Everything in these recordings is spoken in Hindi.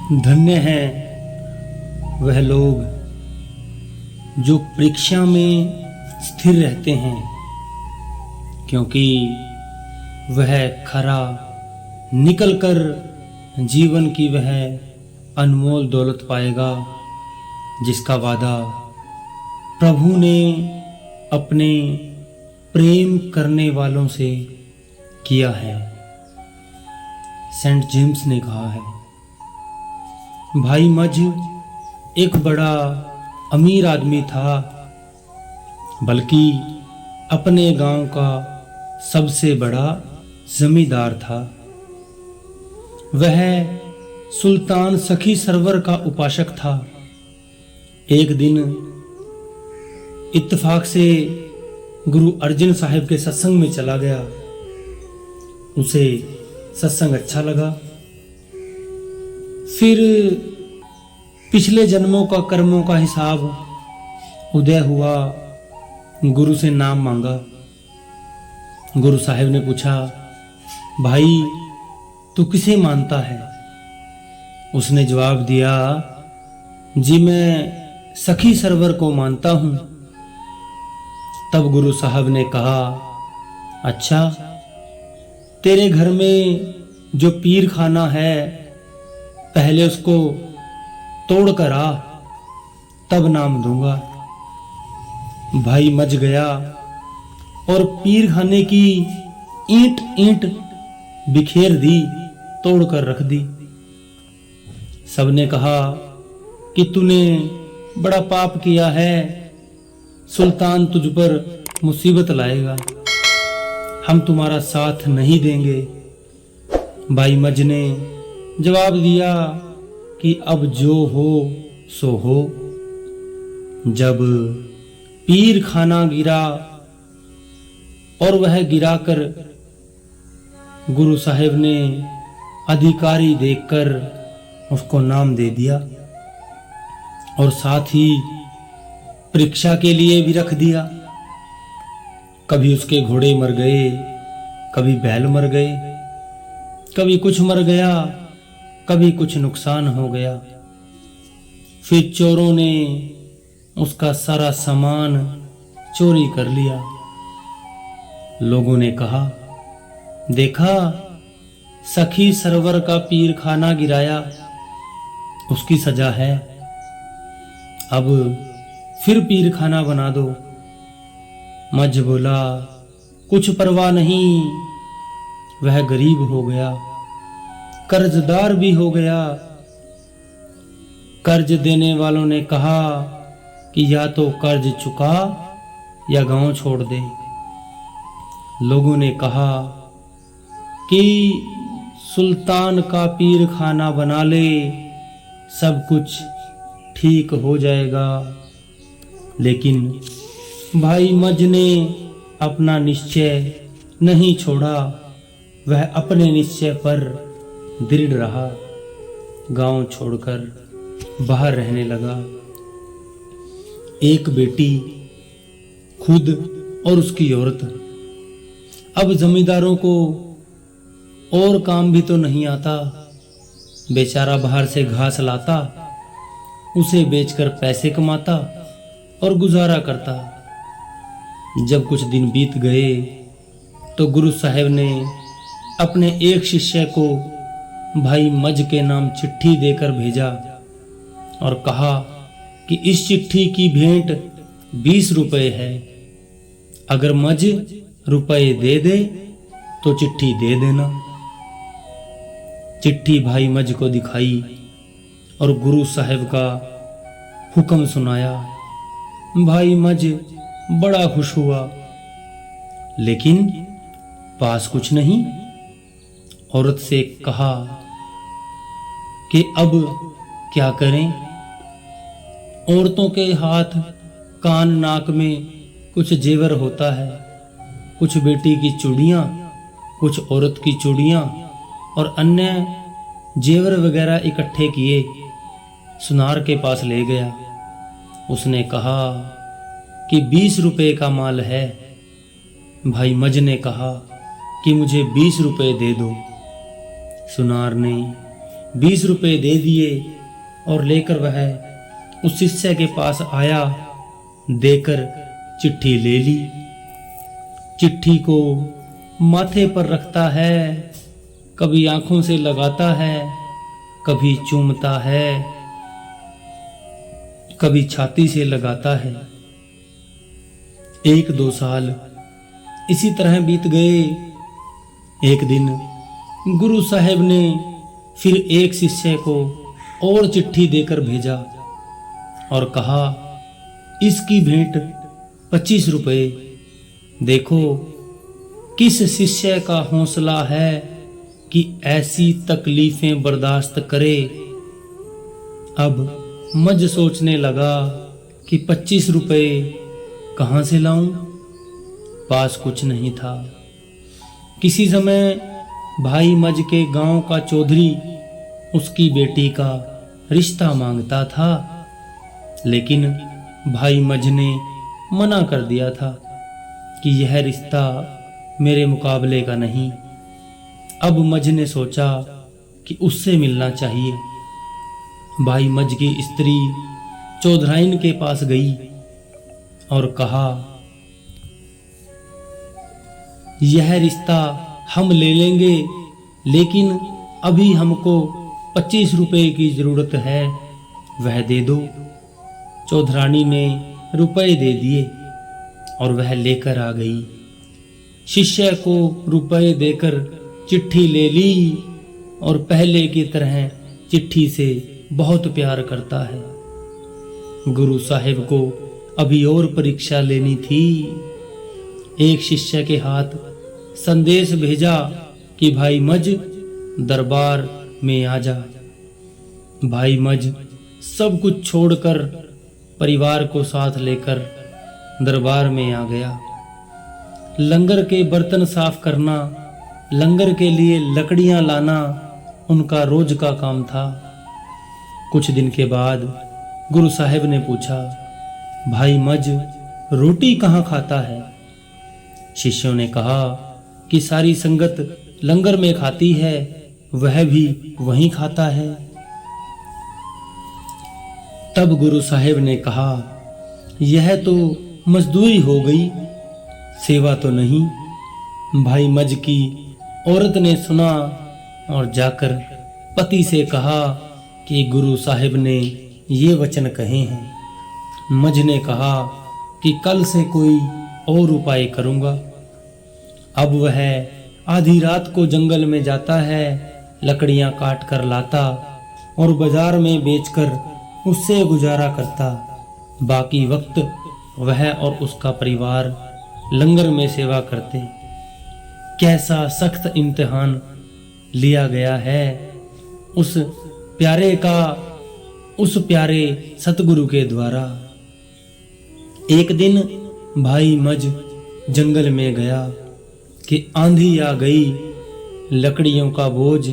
धन्य है वह लोग जो परीक्षा में स्थिर रहते हैं, क्योंकि वह खरा निकलकर जीवन की वह अनमोल दौलत पाएगा जिसका वादा प्रभु ने अपने प्रेम करने वालों से किया है। सेंट जेम्स ने कहा है, भाई मज एक बड़ा अमीर आदमी था, बल्कि अपने गांव का सबसे बड़ा जमींदार था। वह सुल्तान सखी सरवर का उपासक था। एक दिन इत्तेफाक से गुरु अर्जन साहिब के सत्संग में चला गया। उसे सत्संग अच्छा लगा। फिर पिछले जन्मों का कर्मों का हिसाब उदय हुआ। गुरु से नाम मांगा। गुरु साहिब ने पूछा, भाई तू किसे मानता है? उसने जवाब दिया, जी मैं सखी सरवर को मानता हूं। तब गुरु साहब ने कहा, अच्छा, तेरे घर में जो पीर खाना है पहले उसको तोड़ कर आ, तब नाम दूंगा। भाई मच गया और पीर खाने की ईंट ईंट बिखेर दी, तोड़ कर रख दी। सबने कहा कि तूने बड़ा पाप किया है, सुल्तान तुझ पर मुसीबत लाएगा, हम तुम्हारा साथ नहीं देंगे। भाई मज ने जवाब दिया कि अब जो हो सो हो। जब पीर खाना गिरा और वह गिराकर गुरु साहिब ने अधिकारी देखकर उसको नाम दे दिया और साथ ही परीक्षा के लिए भी रख दिया। कभी उसके घोड़े मर गए, कभी बैल मर गए, कभी कुछ मर गया, कभी कुछ नुकसान हो गया। फिर चोरों ने उसका सारा सामान चोरी कर लिया। लोगों ने कहा, देखा सखी सरवर का पीर खाना गिराया, उसकी सजा है, अब फिर पीर खाना बना दो। मज बोला, कुछ परवाह नहीं, वह गरीब हो गया, कर्जदार भी हो गया। कर्ज देने वालों ने कहा कि या तो कर्ज चुका या गांव छोड़ दे। लोगों ने कहा कि सुल्तान का पीर खाना बना ले, सब कुछ ठीक हो जाएगा। लेकिन भाई मज ने अपना निश्चय नहीं छोड़ा। वह अपने निश्चय पर दृढ़ रहा। गांव छोड़कर बाहर रहने लगा। एक बेटी, खुद और उसकी औरत। अब जमींदारों को और काम भी तो नहीं आता। बेचारा बाहर से घास लाता, उसे बेचकर पैसे कमाता और गुजारा करता। जब कुछ दिन बीत गए तो गुरु साहिब ने अपने एक शिष्य को भाई मज के नाम चिट्ठी देकर भेजा और कहा कि इस चिट्ठी की भेंट 20 रुपए है। अगर मज रुपए दे दे तो चिट्ठी दे देना। चिट्ठी भाई मज को दिखाई और गुरु साहिब का हुक्म सुनाया। भाई मज बड़ा खुश हुआ, लेकिन पास कुछ नहीं। औरत से कहा कि अब क्या करें? औरतों के हाथ कान नाक में कुछ जेवर होता है, कुछ बेटी की चूड़ियाँ, कुछ औरत की चूड़ियाँ और अन्य जेवर वगैरह इकट्ठे किए सुनार के पास ले गया। उसने कहा कि 20 रुपए का माल है। भाई मज ने कहा कि मुझे 20 रुपए दे दो। सुनार ने 20 रुपए दे दिए और लेकर वह उस शिष्य के पास आया। देकर चिट्ठी ले ली। चिट्ठी को माथे पर रखता है, कभी आंखों से लगाता है, कभी चूमता है, कभी छाती से लगाता है। 1-2 साल इसी तरह बीत गए। एक दिन गुरु साहब ने फिर एक शिष्य को और चिट्ठी देकर भेजा और कहा, इसकी भेंट 25 रुपए। देखो किस शिष्य का हौसला है कि ऐसी तकलीफें बर्दाश्त करे। अब मज सोचने लगा कि 25 रुपए कहाँ से लाऊं? पास कुछ नहीं था। किसी समय भाई मज के गांव का चौधरी उसकी बेटी का रिश्ता मांगता था, लेकिन भाई मज ने मना कर दिया था कि यह रिश्ता मेरे मुकाबले का नहीं। अब मज ने सोचा कि उससे मिलना चाहिए। भाई मज की स्त्री चौधराइन के पास गई और कहा, यह रिश्ता हम ले लेंगे, लेकिन अभी हमको 25 रुपए की जरूरत है, वह दे दो। चौधरानी ने रुपए दे दिए और वह लेकर आ गई। शिष्य को रुपए देकर चिट्ठी ले ली और पहले की तरह चिट्ठी से बहुत प्यार करता है। गुरु साहिब को अभी और परीक्षा लेनी थी। एक शिष्य के हाथ संदेश भेजा कि भाई मज दरबार में आ जा। भाई मज सब कुछ छोड़कर परिवार को साथ लेकर दरबार में आ गया। लंगर के बर्तन साफ करना, लंगर के लिए लकड़ियां लाना उनका रोज का काम था। कुछ दिन के बाद गुरु साहिब ने पूछा, भाई मज रोटी कहाँ खाता है? शिष्यों ने कहा कि सारी संगत लंगर में खाती है, वह भी वहीं खाता है। तब गुरु साहिब ने कहा, यह तो मजदूरी हो गई, सेवा तो नहीं। भाई मज की औरत ने सुना और जाकर पति से कहा कि गुरु साहिब ने ये वचन कहे हैं। मज ने कहा कि कल से कोई और उपाय करूंगा। अब वह आधी रात को जंगल में जाता है, लकड़ियां काट कर लाता और बाजार में बेचकर उससे गुजारा करता। बाकी वक्त वह और उसका परिवार लंगर में सेवा करते। कैसा सख्त इम्तिहान लिया गया है उस प्यारे सतगुरु के द्वारा। एक दिन भाई मज जंगल में गया कि आंधी आ गई। लकड़ियों का बोझ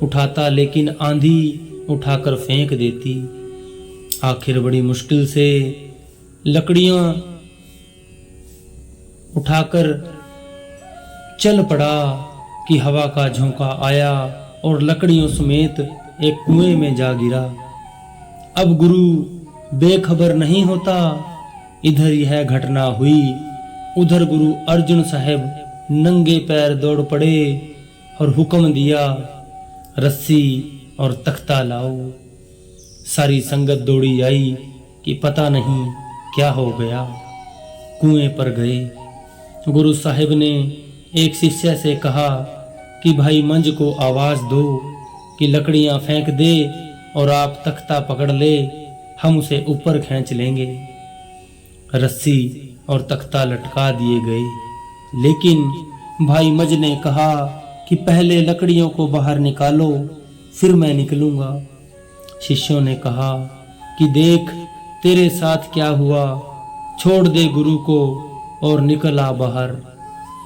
उठाता, लेकिन आंधी उठाकर फेंक देती। आखिर बड़ी मुश्किल से लकड़ियां उठाकर चल पड़ा कि हवा का झोंका आया और लकड़ियों समेत एक कुएं में जा गिरा। अब गुरु बेखबर नहीं होता। इधर यह घटना हुई, उधर गुरु अर्जुन साहब नंगे पैर दौड़ पड़े और हुक्म दिया, रस्सी और तख्ता लाओ। सारी संगत दौड़ी आई कि पता नहीं क्या हो गया। कुएं पर गए। गुरु साहिब ने एक शिष्य से कहा कि भाई मंज को आवाज दो कि लकड़ियां फेंक दे और आप तख्ता पकड़ ले, हम उसे ऊपर खींच लेंगे। रस्सी और तख्ता लटका दिए गए, लेकिन भाई मज ने कहा कि पहले लकड़ियों को बाहर निकालो, फिर मैं निकलूंगा। शिष्यों ने कहा कि देख तेरे साथ क्या हुआ, छोड़ दे गुरु को और निकल आ बाहर।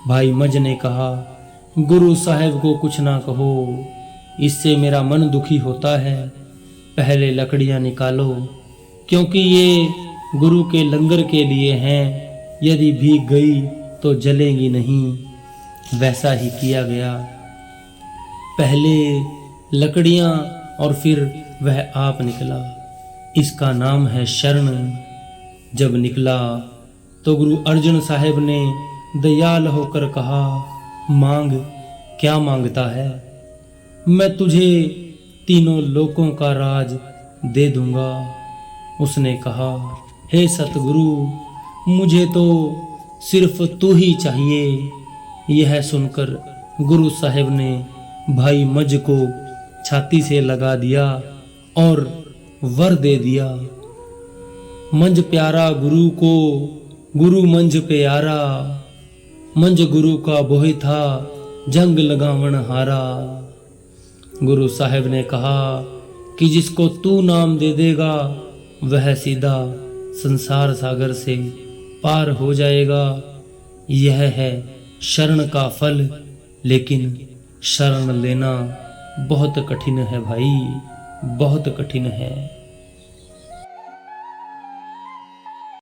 भाई मज ने कहा, गुरु साहब को कुछ ना कहो, इससे मेरा मन दुखी होता है। पहले लकड़ियां निकालो, क्योंकि ये गुरु के लंगर के लिए हैं, यदि भीग गई तो जलेंगी नहीं। वैसा ही किया गया। पहले लकड़ियां और फिर वह आप निकला। इसका नाम है शरण। जब निकला तो गुरु अर्जन साहिब ने दयाल होकर कहा, मांग, क्या मांगता है? मैं तुझे तीनों लोकों का राज दे दूंगा। उसने कहा, हे सतगुरु, मुझे तो सिर्फ तू ही चाहिए। यह सुनकर गुरु साहिब ने भाई मज को छाती से लगा दिया और वर दे दिया। मंज प्यारा गुरु को, गुरु मंज प्यारा, मंज गुरु का बोही था, जंग लगावन हारा। गुरु साहिब ने कहा कि जिसको तू नाम दे देगा वह सीधा संसार सागर से पार हो जाएगा। यह है शरण का फल, लेकिन शरण लेना बहुत कठिन है भाई, बहुत कठिन है।